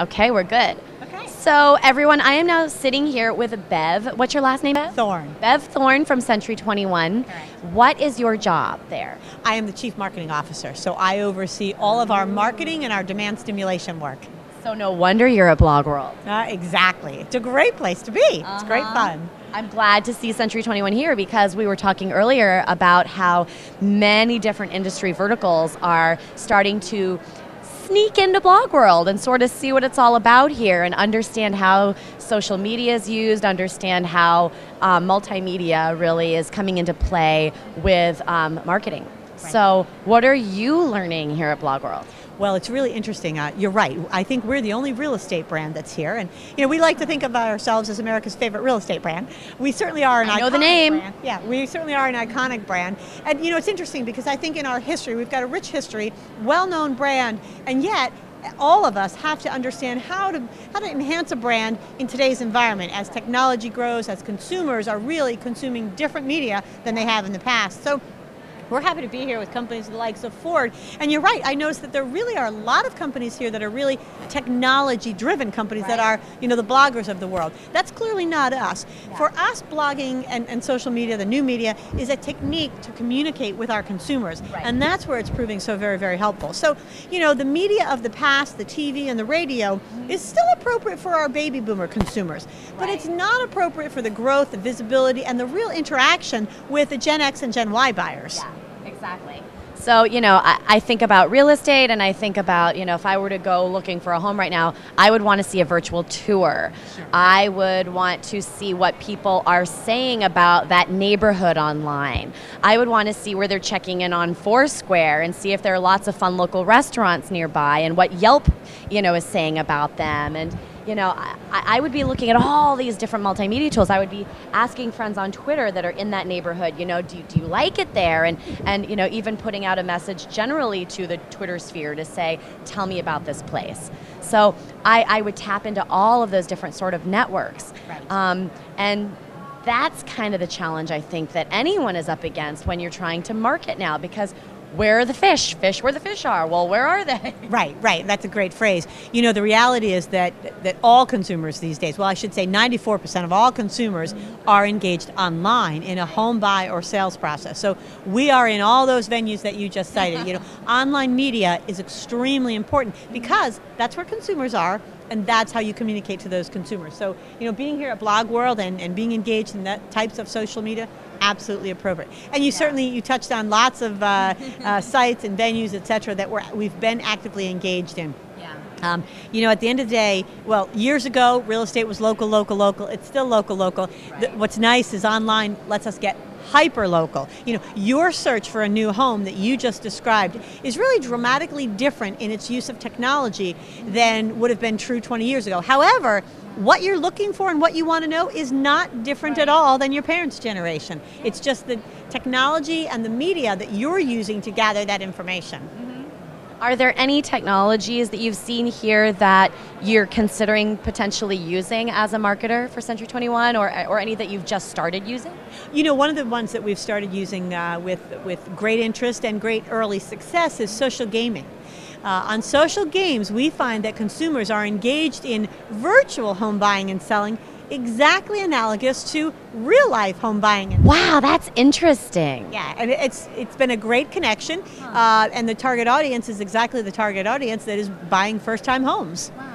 Okay, we're good. Okay. So everyone, I am now sitting here with Bev. What's your last name, Bev? Thorne. Bev Thorne from Century 21. Correct. What is your job there? I am the Chief Marketing Officer, so I oversee all of our marketing and our demand stimulation work. So no wonder you're at BlogWorld. Exactly. It's a great place to be. It's great fun. I'm glad to see Century 21 here because we were talking earlier about how many different industry verticals are starting to sneak into BlogWorld and sort of see what it's all about here and understand how social media is used, understand how multimedia really is coming into play with marketing. Right. So what are you learning here at BlogWorld? Well, it's really interesting. You're right. I think we're the only real estate brand that's here, and we like to think of ourselves as America's favorite real estate brand. We certainly are an iconic I know the name. brand. Yeah, we certainly are an iconic brand. And it's interesting because I think in our history we've got a rich history, well-known brand, and yet all of us have to understand how to enhance a brand in today's environment as technology grows, as consumers are really consuming different media than they have in the past. So we're happy to be here with companies the likes of Ford. And you're right, I noticed that there really are a lot of companies here that are really technology-driven companies that are, the bloggers of the world. That's clearly not us. Yeah. For us, blogging and social media, the new media, is a technique to communicate with our consumers. Right. And that's where it's proving so very, very helpful. So, the media of the past, the TV and the radio, is still appropriate for our baby boomer consumers. But it's not appropriate for the growth, the visibility, and the real interaction with the Gen X and Gen Y buyers. Yeah. Exactly. So, I think about real estate and I think about, if I were to go looking for a home right now, I would want to see a virtual tour. Sure. I would want to see what people are saying about that neighborhood online. I would want to see where they're checking in on Foursquare and see if there are lots of fun local restaurants nearby and what Yelp, is saying about them. And I would be looking at all these different multimedia tools. I would be asking friends on Twitter that are in that neighborhood, do you like it there? And even putting out a message generally to the Twitter sphere to say, tell me about this place. So I would tap into all of those different sort of networks. Right. And that's kind of the challenge I think that anyone is up against when you're trying to market now, because where are the fish? Fish where the fish are. Well, where are they? Right. That's a great phrase. The reality is that all consumers these days, well, I should say 94% of all consumers are engaged online in a home buy or sales process. So we are in all those venues that you just cited. Online media is extremely important because that's where consumers are, and that's how you communicate to those consumers. So, being here at BlogWorld and being engaged in that types of social media, absolutely appropriate. And you touched on lots of sites and venues, et cetera, that we've been actively engaged in. Yeah. At the end of the day, well, years ago, real estate was local. It's still local. Right. What's nice is online lets us get hyper local. Your search for a new home that you just described is really dramatically different in its use of technology than would have been true 20 years ago. However, what you're looking for and what you want to know is not different at all than your parents' generation. It's just the technology and the media that you're using to gather that information. Are there any technologies that you've seen here that you're considering potentially using as a marketer for Century 21 or any that you've just started using? One of the ones that we've started using with great interest and great early success is social gaming. On social games, we find that consumers are engaged in virtual home buying and selling exactly analogous to real life home buying. Wow, that's interesting. Yeah, and it's been a great connection, and the target audience is exactly the target audience that is buying first-time homes. Wow.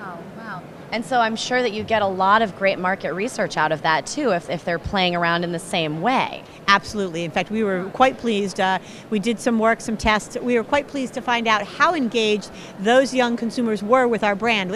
And so I'm sure that you get a lot of great market research out of that too, if they're playing around in the same way. Absolutely. In fact, we were quite pleased. We did some work, some tests. We were quite pleased to find out how engaged those young consumers were with our brand.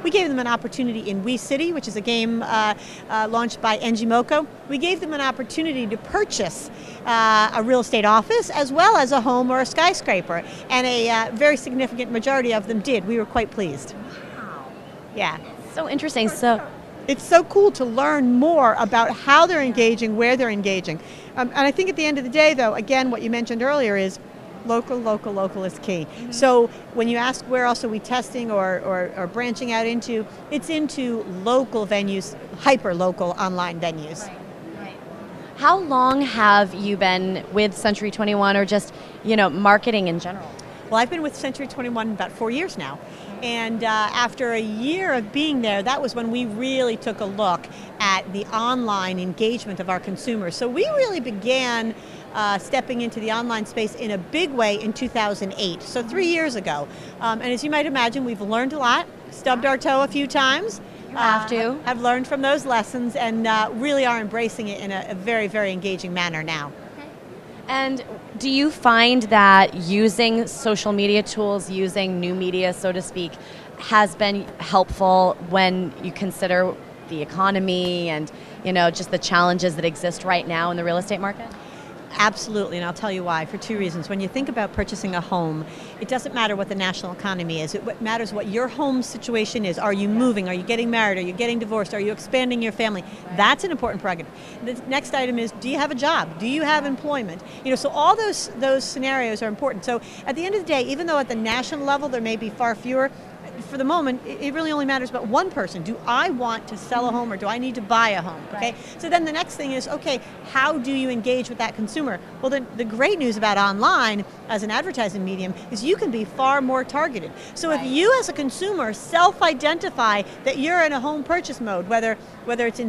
We gave them an opportunity in We City, which is a game launched by Engimoco. We gave them an opportunity to purchase a real estate office as well as a home or a skyscraper, and a very significant majority of them did. We were quite pleased. Wow. Yeah. So interesting. So it's so cool to learn more about how they're engaging, where they're engaging. And I think at the end of the day, though, again, what you mentioned earlier is local is key. Mm-hmm. So when you ask where else are we testing or branching out into, it's into local venues, hyper-local online venues. Right. How long have you been with Century 21 or just, marketing in general? Well, I've been with Century 21 about 4 years now. And after a year of being there, that was when we really took a look at the online engagement of our consumers. So we really began stepping into the online space in a big way in 2008, so 3 years ago. And as you might imagine, we've learned a lot, stubbed our toe a few times. You have to. Have learned from those lessons and really are embracing it in a very, very engaging manner now. And do you find that using social media tools, using new media, so to speak, has been helpful when you consider the economy and, you know, just the challenges that exist right now in the real estate market? Absolutely, and I'll tell you why, for two reasons. When you think about purchasing a home, it doesn't matter what the national economy is. It matters what your home situation is. Are you moving? Are you getting married? Are you getting divorced? Are you expanding your family? That's an important prerogative. The next item is, do you have a job? Do you have employment? You know, so all those scenarios are important. So at the end of the day, even though at the national level there may be far fewer, for the moment, it really only matters about one person. Do I want to sell a home or do I need to buy a home? Okay. So then the next thing is, okay, how do you engage with that consumer? Well, the great news about online as an advertising medium is you can be far more targeted. So if you as a consumer self-identify that you're in a home purchase mode, whether it's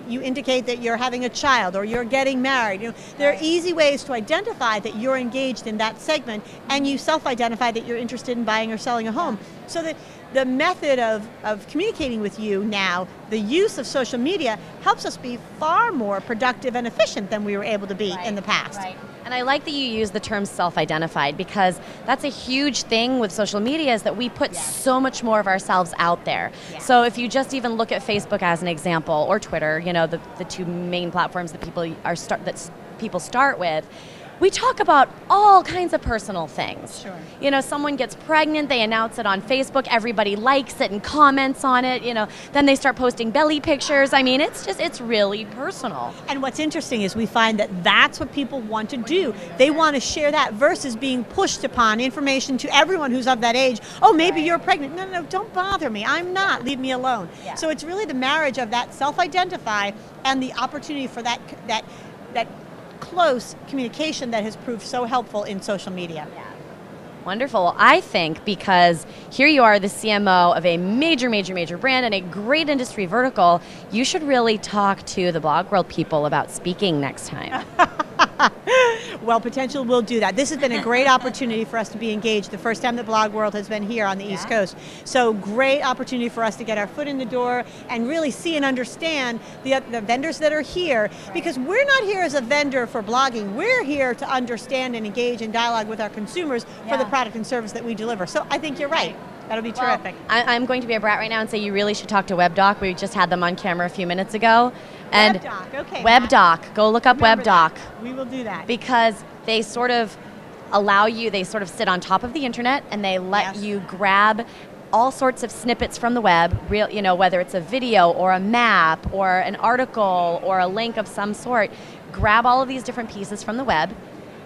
you indicate that you're having a child or you're getting married, you know, there are easy ways to identify that you're engaged in that segment, and you self-identify that you're interested in buying or selling a home. So that the method of communicating with you now, the use of social media, helps us be far more productive and efficient than we were able to be in the past. Right. And I like that you use the term self-identified, because that's a huge thing with social media, is that we put so much more of ourselves out there. So if you just even look at Facebook as an example, or Twitter, you know, the two main platforms that people start with, we talk about all kinds of personal things. Sure. You know, someone gets pregnant, they announce it on Facebook, everybody likes it and comments on it, you know, then they start posting belly pictures. I mean, it's really personal. And what's interesting is we find that that's what people want to do. They want to share that versus being pushed upon information to everyone who's of that age. Oh, maybe you're pregnant. No, don't bother me. I'm not. Leave me alone. Yeah. So it's really the marriage of that self-identify and the opportunity for that close communication that has proved so helpful in social media. Yeah. Wonderful. I think because here you are, the CMO of a major brand and a great industry vertical, you should really talk to the BlogWorld people about speaking next time. Well, potential will do that. This has been a great opportunity for us to be engaged. The first time that BlogWorld has been here on the East Coast. So great opportunity for us to get our foot in the door and really see and understand the vendors that are here. Because we're not here as a vendor for blogging. We're here to understand and engage in dialogue with our consumers for the product and service that we deliver. So I think you're right. That'll be terrific. I'm going to be a brat right now and say you really should talk to WebDoc. We just had them on camera a few minutes ago. And WebDoc, okay. WebDoc, go look up WebDoc. We will do that. Because they sort of allow you, they sort of sit on top of the internet and they let you grab all sorts of snippets from the web, you know, whether it's a video or a map or an article or a link of some sort. Grab all of these different pieces from the web,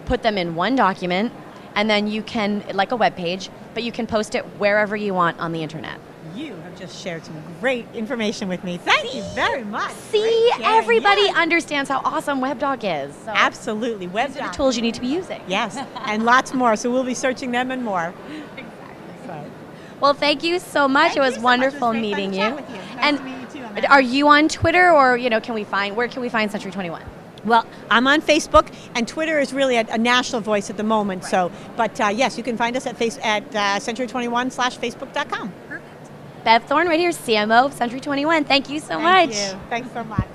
put them in one document, and then you can, like a web page, but you can post it wherever you want on the internet. You have just shared some great information with me. Thank you very much. See, everybody understands how awesome WebDoc is. So absolutely. WebDoc. These are the tools you need to be using. Yes, and lots more. So we'll be searching them and more. Exactly. So. Well, thank you so much. It was wonderful meeting you. Nice and to meet you too, are you on Twitter, or where can we find Century 21? Well, I'm on Facebook, and Twitter is really a national voice at the moment. Right. So, but yes, you can find us at century21/facebook.com. Bev Thorne right here, CMO of Century 21. Thank you so much. Thank you. Thanks so much.